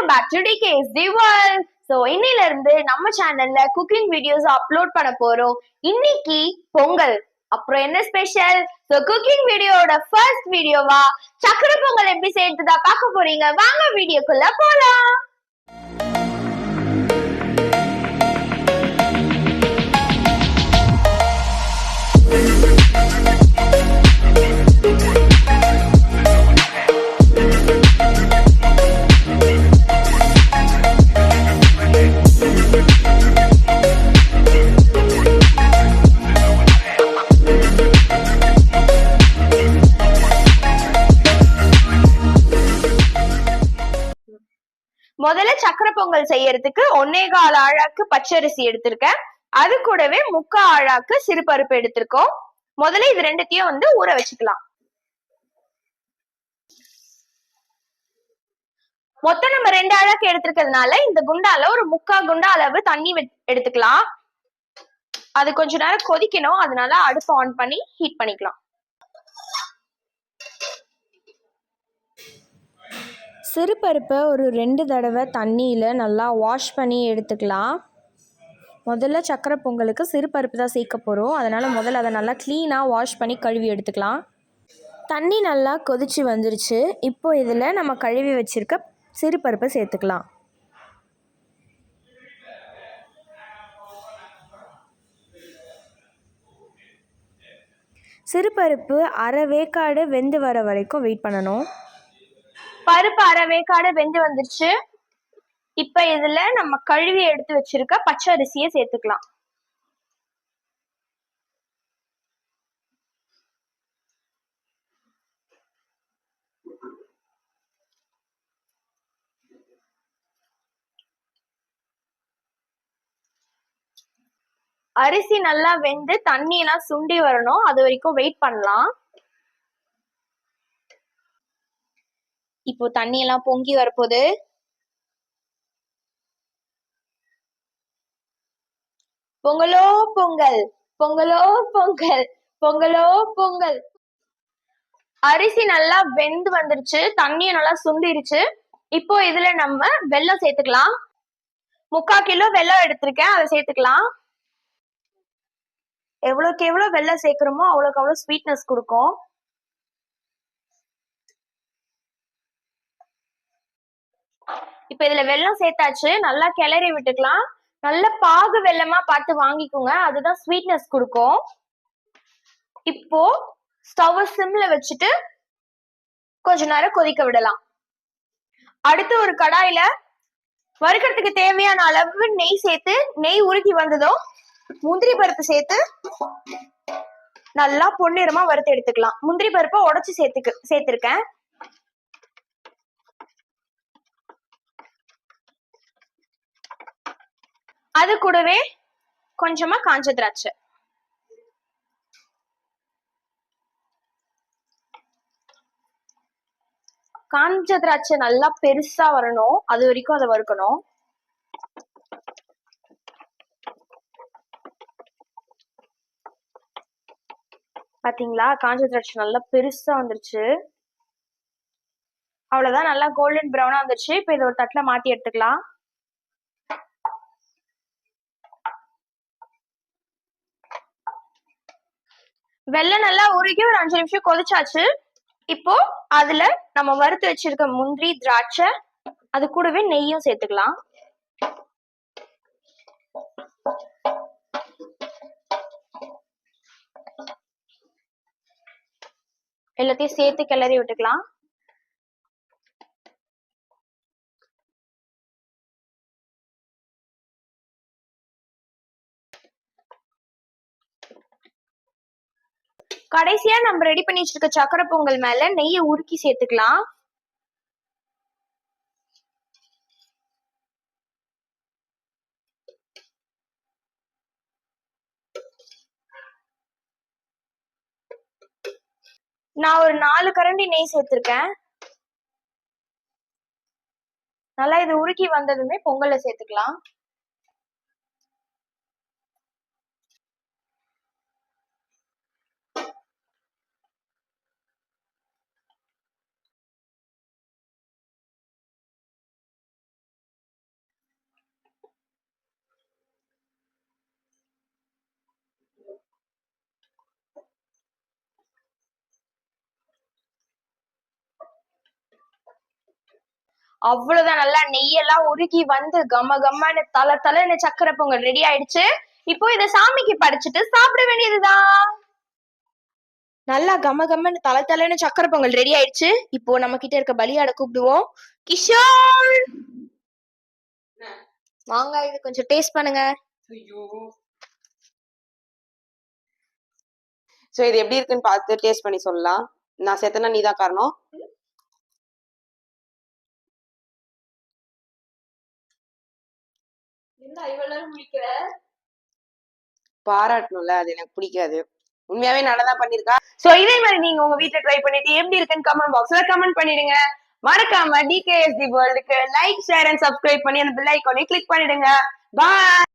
Back to DKSD World. So இன்னில இருந்து நம்ம சேனல்ல குக்கிங் வீடியோஸ் அப்லோட் பண்ண போறோம். இன்னைக்கு பொங்கல், அப்புறம் என்ன ஸ்பெஷல்? ஸோ குக்கிங் வீடியோட ஃபர்ஸ்ட் வீடியோவா சக்கரை பொங்கல் எப்படி செய்யறதா பார்க்க போறீங்க. வாங்க வீடியோக்குள்ள போலாம். முதல்ல சக்கரை பொங்கல் செய்யறதுக்கு 1.25 ஆழாக்கு பச்சரிசி எடுத்திருக்கேன். அது கூடவே 3/4 ஆழாக்கு சிறுபருப்பு எடுத்திருக்கோம். முதல்ல இது ரெண்டுத்தையும் ஊற வச்சுக்கலாம். மொத்தம் நம்ம 2 ஆழாக்கு எடுத்திருக்கிறதுனால இந்த குண்டால ஒரு 3/4 குண்டா அளவு தண்ணி எடுத்துக்கலாம். அது கொஞ்ச நேரம் கொதிக்கணும், அதனால அடுப்பு ஆன் பண்ணி ஹீட் பண்ணிக்கலாம். சிறுபருப்பை ஒரு 2 தடவை தண்ணியில் நல்லா வாஷ் பண்ணி எடுத்துக்கலாம். முதல்ல சக்கரை பொங்கலுக்கு சிறுபருப்பு தான் சேர்க்க போகிறோம், அதனால் முதல்ல அதை நல்லா க்ளீனாக வாஷ் பண்ணி கழுவி எடுத்துக்கலாம். தண்ணி நல்லா கொதிச்சு வந்துருச்சு. இப்போ இதில் நம்ம கழுவி வச்சுருக்க சிறுபருப்பை சேர்த்துக்கலாம். சிறுபருப்பு அரை வேக்காடு வெந்து வர வரைக்கும் வெயிட் பண்ணணும். பருப்பு அரை வேக்காடு வெந்து வந்துருச்சு. இப்ப இதுல நம்ம கழுவி எடுத்து வச்சிருக்க பச்சை அரிசியை சேர்த்துக்கலாம். அரிசி நல்லா வெந்து தண்ணி எல்லாம் சுண்டி வரணும், அது வரைக்கும் வெயிட் பண்ணலாம். இப்போ தண்ணி எல்லாம் பொங்கி வரப்போகுது. பொங்கலோ பொங்கல், பொங்கலோ பொங்கல், பொங்கலோ பொங்கல். அரிசி நல்லா வெந்து வந்துருச்சு, தண்ணியும் நல்லா சுண்டிருச்சு. இப்போ இதுல நம்ம வெல்லம் சேர்த்துக்கலாம். 3/4 கிலோ வெல்லம் எடுத்திருக்கேன், அதை சேர்த்துக்கலாம். எவ்வளவுக்கு எவ்வளவு வெல்லம் சேர்க்கிறோமோ அவ்வளவுக்கு அவ்வளவு ஸ்வீட்னஸ் கொடுக்கும். இப்ப இதுல வெல்லம் சேர்த்தாச்சு, நல்லா கிளறி விட்டுக்கலாம். நல்ல பாகு வெல்லமா பார்த்து வாங்கிக்கோங்க, அதுதான் ஸ்வீட்னஸ் கொடுக்கும். இப்போ ஸ்டவ் சிம்ல வச்சுட்டு கொஞ்ச நேரம் கொதிக்க விடலாம். அடுத்து ஒரு கடாயில வறுக்கிறதுக்கு தேவையான அளவு நெய் சேர்த்து, நெய் உருகி வந்ததும் முந்திரி பருப்பு சேர்த்து நல்லா பொன்னிறமா வறுத்து எடுத்துக்கலாம். முந்திரி பருப்பை உடைச்சு சேர்த்திருக்கேன். அது கூடவே கொஞ்சமா காஞ்ச திராட்சை. காஞ்ச திராட்சை நல்லா பெருசா வரணும், அது வரைக்கும் அதை வறுக்கணும். பாத்தீங்களா, காஞ்ச திராட்சை நல்லா பெருசா வந்துருச்சு. அவ்வளவுதான், நல்லா கோல்டன் ப்ரௌனா வந்துருச்சு. இப்ப இதை ஒரு தட்டுல மாத்தி எடுத்துக்கலாம். வெல்லம் நல்லா உருகி ஒரு 5 நிமிஷம் கொதிச்சாச்சு. இப்போ அதுல நம்ம வறுத்து வச்சிருக்க முந்திரி திராட்சை, அது கூடவே நெய்யும் சேர்த்துக்கலாம். எல்லாத்தையும் சேர்த்து கிளறி விட்டுக்கலாம். கடைசியா நம்ம ரெடி பண்ணி வச்சிருக்க சக்கரை பொங்கல் மேல நெய்யை உருக்கி சேர்த்துக்கலாம். நான் ஒரு 4 கரண்டி நெய் சேர்த்திருக்கேன். நல்லா இது உருக்கி வந்ததுமே பொங்கலை சேர்த்துக்கலாம். அவ்வளவுதான், நல்லா நெய்யெல்லாம் உருகி வந்து கம கம்மன்னு தலை சக்கரை பொங்கல் ரெடி ஆயிடுச்சு. இப்போ இத சாமிக்கு படைச்சிட்டு சாப்பிட வேண்டியதுதான். நல்லா கம கம்மன்னு தலைன்னு சக்கரை பொங்கல் ரெடி ஆயிடுச்சு. இப்போ நம்ம கிட்ட இருக்க பலியாட கூப்பிடுவோம். கிஷோர், வாங்க, இது கொஞ்சம் டேஸ்ட் பண்ணுங்க. சோ இது எப்படி இருக்குன்னு பார்த்து டேஸ்ட் பண்ணி சொல்லலாம். நான் செத்தனா நீதான் காரணம். பாராட்டணும்ல, அது எனக்கு பிடிக்காது. உண்மையாவே நல்லதான் பண்ணிருக்கா. சோ இதே மாதிரி நீங்க உங்க வீட்ல ட்ரை பண்ணிட்டு எப்படி இருக்குன்னு கமெண்ட் பாக்ஸ்ல கமெண்ட் பண்ணிடுங்க. மறக்காம டிகேஎஸ்டி வேர்ல்டுக்கு லைக், ஷேர் அண்ட் சப்ஸ்கிரைப் பண்ணி அந்த பெல் ஐகானை கிளிக் பண்ணிடுங்க. பாய்.